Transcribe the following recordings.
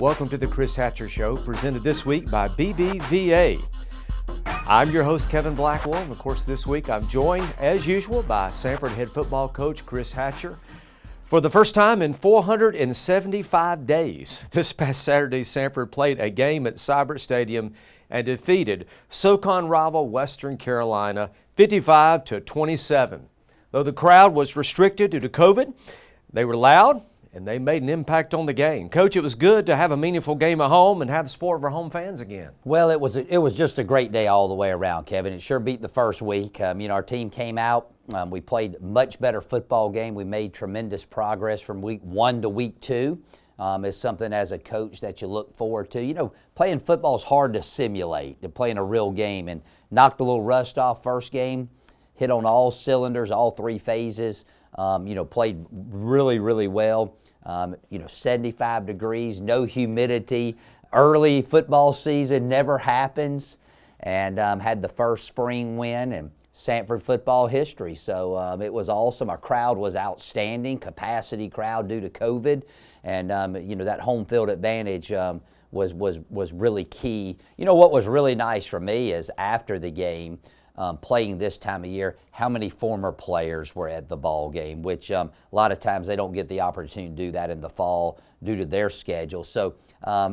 Welcome to the Chris Hatcher Show, presented this week by BBVA. I'm your host, Kevin Blackwell, and of course this week I'm joined, as usual, by Samford head football coach Chris Hatcher. For the first time in 475 days, this past Saturday, Samford played a game at Cybert Stadium and defeated SoCon rival Western Carolina 55-27. Though the crowd was restricted due to COVID, they were loud and they made an impact on the game. Coach, it was good to have a meaningful game at home and have the support of our home fans again. Well, it was just a great day all the way around, Kevin. It sure beat the first week. Our team came out. We played a much better football game. We made tremendous progress from week 1 to week 2. It's something as a coach that you look forward to. Playing football is hard to simulate, to playing a real game, and knocked a little rust off first game, hit on all cylinders, all 3 phases. Played really, really well. 75 degrees, no humidity. Early football season never happens, and had the first spring win in Samford football history. So it was awesome. Our crowd was outstanding, capacity crowd due to COVID, and that home field advantage was really key. What was really nice for me is after the game, playing this time of year, how many former players were at the ball game, which a lot of times they don't get the opportunity to do that in the fall due to their schedule. So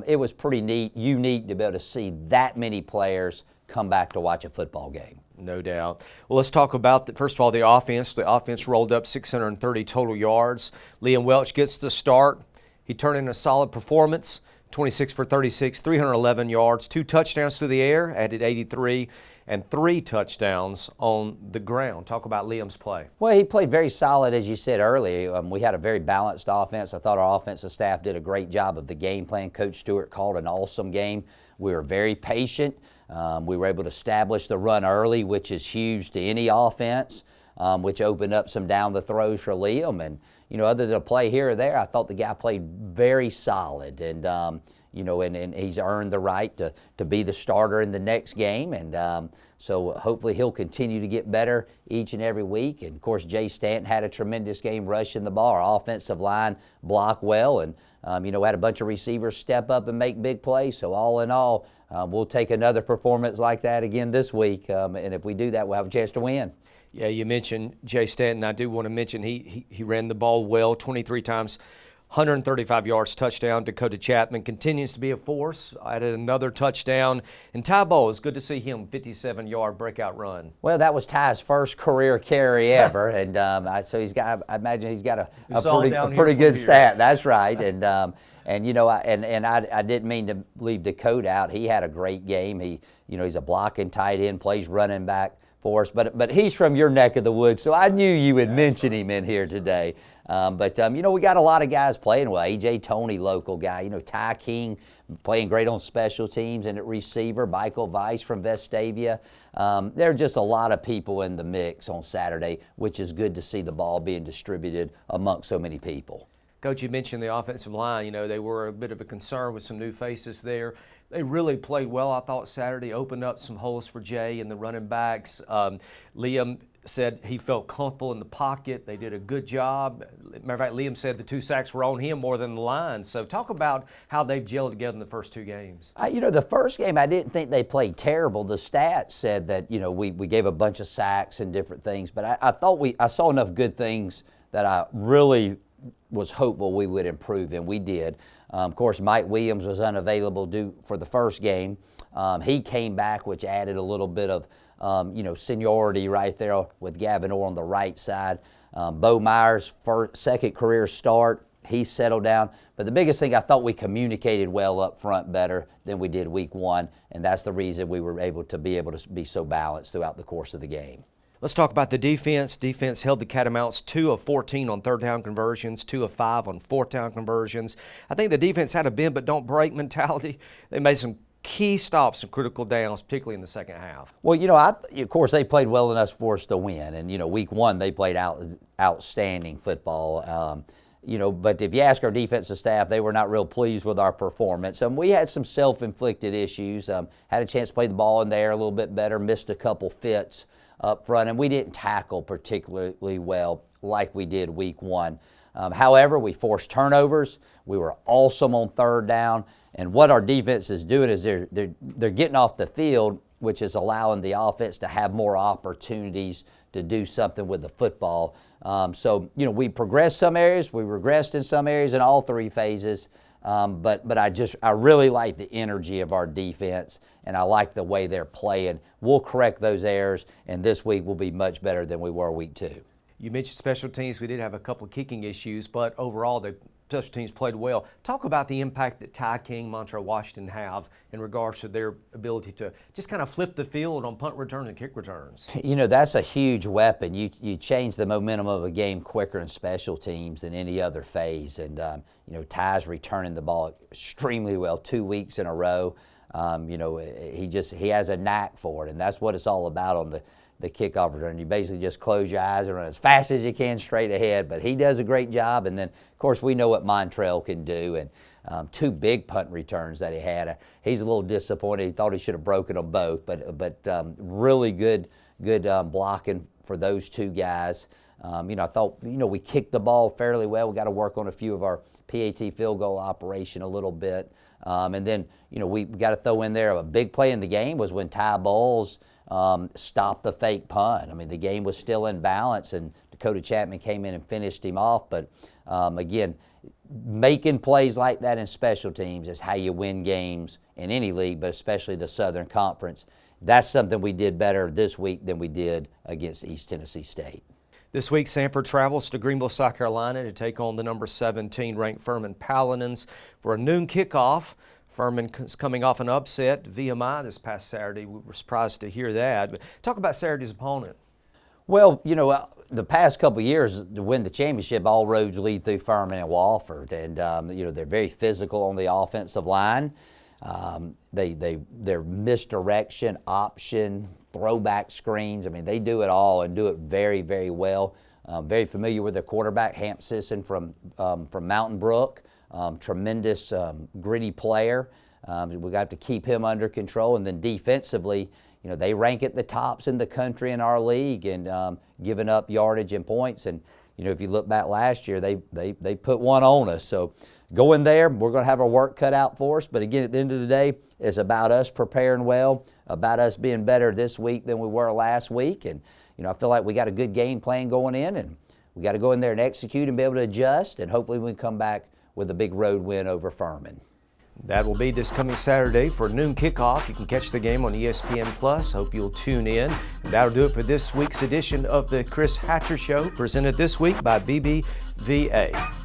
it was pretty unique to be able to see that many players come back to watch a football game. No doubt. Well, let's talk about, first of all, the offense. The offense rolled up 630 total yards. Liam Welch gets the start. He turned in a solid performance, 26 for 36, 311 yards, 2 touchdowns through the air, added 83, and 3 touchdowns on the ground. Talk about Liam's play. Well, he played very solid, as you said earlier. We had a very balanced offense. I thought our offensive staff did a great job of the game plan. Coach Stewart called an awesome game. We were very patient. We were able to establish the run early, which is huge to any offense, which opened up some down the throws for Liam. And, other than a play here or there, I thought the guy played very solid. And, and he's earned the right to be the starter in the next game. And so hopefully he'll continue to get better each and every week. And, of course, Jay Stanton had a tremendous game rushing the ball. Our offensive line blocked well and, had a bunch of receivers step up and make big plays. So all in all, we'll take another performance like that again this week. And if we do that, we'll have a chance to win. Yeah, you mentioned Jay Stanton. I do want to mention he ran the ball well 23 times. 135 yards, touchdown. Dakota Chapman continues to be a force. Added another touchdown. And Ty Bowles, good to see him, 57-yard breakout run. Well, that was Ty's first career carry ever, and so I imagine he's got a pretty good stat. That's right, and I didn't mean to leave Dakota out. He had a great game. He's a blocking tight end, plays running back for us, but he's from your neck of the woods, so I knew you would mention him in here today. We got a lot of guys playing well. A.J. Toney, local guy. Ty King playing great on special teams and at receiver. Michael Weiss from Vestavia. There are just a lot of people in the mix on Saturday, which is good to see the ball being distributed amongst so many people. Coach, you mentioned the offensive line. They were a bit of a concern with some new faces there. They really played well, I thought, Saturday, opened up some holes for Jay and the running backs. Liam said he felt comfortable in the pocket. They did a good job. Matter of fact, Liam said the 2 sacks were on him more than the line. So talk about how they've gelled together in the first 2 games. The first game, I didn't think they played terrible. The stats said that, we gave a bunch of sacks and different things. But I thought I saw enough good things that I really was hopeful we would improve, and we did. Of course, Mike Williams was unavailable for the first game. He came back, which added a little bit of, seniority right there with Gavin Orr on the right side. Bo Myers' second career start, he settled down. But the biggest thing, I thought we communicated well up front better than we did week 1, and that's the reason we were able to be so balanced throughout the course of the game. Let's talk about the defense. Defense held the Catamounts 2 of 14 on third down conversions, 2 of 5 on fourth down conversions. I think the defense had a bend but don't break mentality. They made some key stops and critical downs, particularly in the second half. Well, of course, they played well enough for us to win. And, week 1, they played outstanding football. But if you ask our defensive staff, they were not real pleased with our performance. We had some self-inflicted issues. Had a chance to play the ball in the air a little bit better, missed a couple fits. up front, and we didn't tackle particularly well like we did week one. However, we forced turnovers. We were awesome on third down, and what our defense is doing is they're getting off the field, which is allowing the offense to have more opportunities to do something with the football. So, we progressed some areas, we regressed in some areas in all three phases, but I really like the energy of our defense, and I like the way they're playing. We'll correct those errors, and this week we'll be much better than we were week two. You mentioned special teams. We did have a couple of kicking issues, but overall the special teams played well. Talk about the impact that Ty King, Montrell Washington have in regards to their ability to just kind of flip the field on punt returns and kick returns. That's a huge weapon. You change the momentum of a game quicker in special teams than any other phase. And, Ty's returning the ball extremely well 2 weeks in a row. He has a knack for it, and that's what it's all about on the kickoff return. You basically just close your eyes and run as fast as you can straight ahead, but he does a great job. And then, of course, we know what Montrell can do, and 2 big punt returns that he had. He's a little disappointed. He thought he should have broken them both, but really good blocking for those 2 guys. I thought, we kicked the ball fairly well. We got to work on a few of our PAT field goal operation a little bit. And then, we got to throw in there a big play in the game was when Ty Bowles stopped the fake punt. I mean, the game was still in balance, and Dakota Chapman came in and finished him off. But, again, making plays like that in special teams is how you win games in any league, but especially the Southern Conference. That's something we did better this week than we did against East Tennessee State. This week, Samford travels to Greenville, South Carolina to take on the number 17 ranked Furman Paladins for a noon kickoff. Furman is coming off an upset, VMI, this past Saturday. We were surprised to hear that. But talk about Saturday's opponent. Well, the past couple of years to win the championship, all roads lead through Furman and Wofford. And, they're very physical on the offensive line. Their misdirection, option, throwback screens, they do it all and do it very, very well. Very familiar with their quarterback, Hamp Sisson from Mountain Brook. Tremendous gritty player. We got to keep him under control. And then defensively, they rank at the tops in the country in our league and giving up yardage and points. And if you look back last year, they put one on us. So going there, we're going to have our work cut out for us. But again, at the end of the day, it's about us preparing well, about us being better this week than we were last week. And I feel like we got a good game plan going in, and we got to go in there and execute and be able to adjust. And hopefully we can come back with a big road win over Furman. That will be this coming Saturday for noon kickoff. You can catch the game on ESPN+. Hope you'll tune in. And that'll do it for this week's edition of the Chris Hatcher Show, presented this week by BBVA.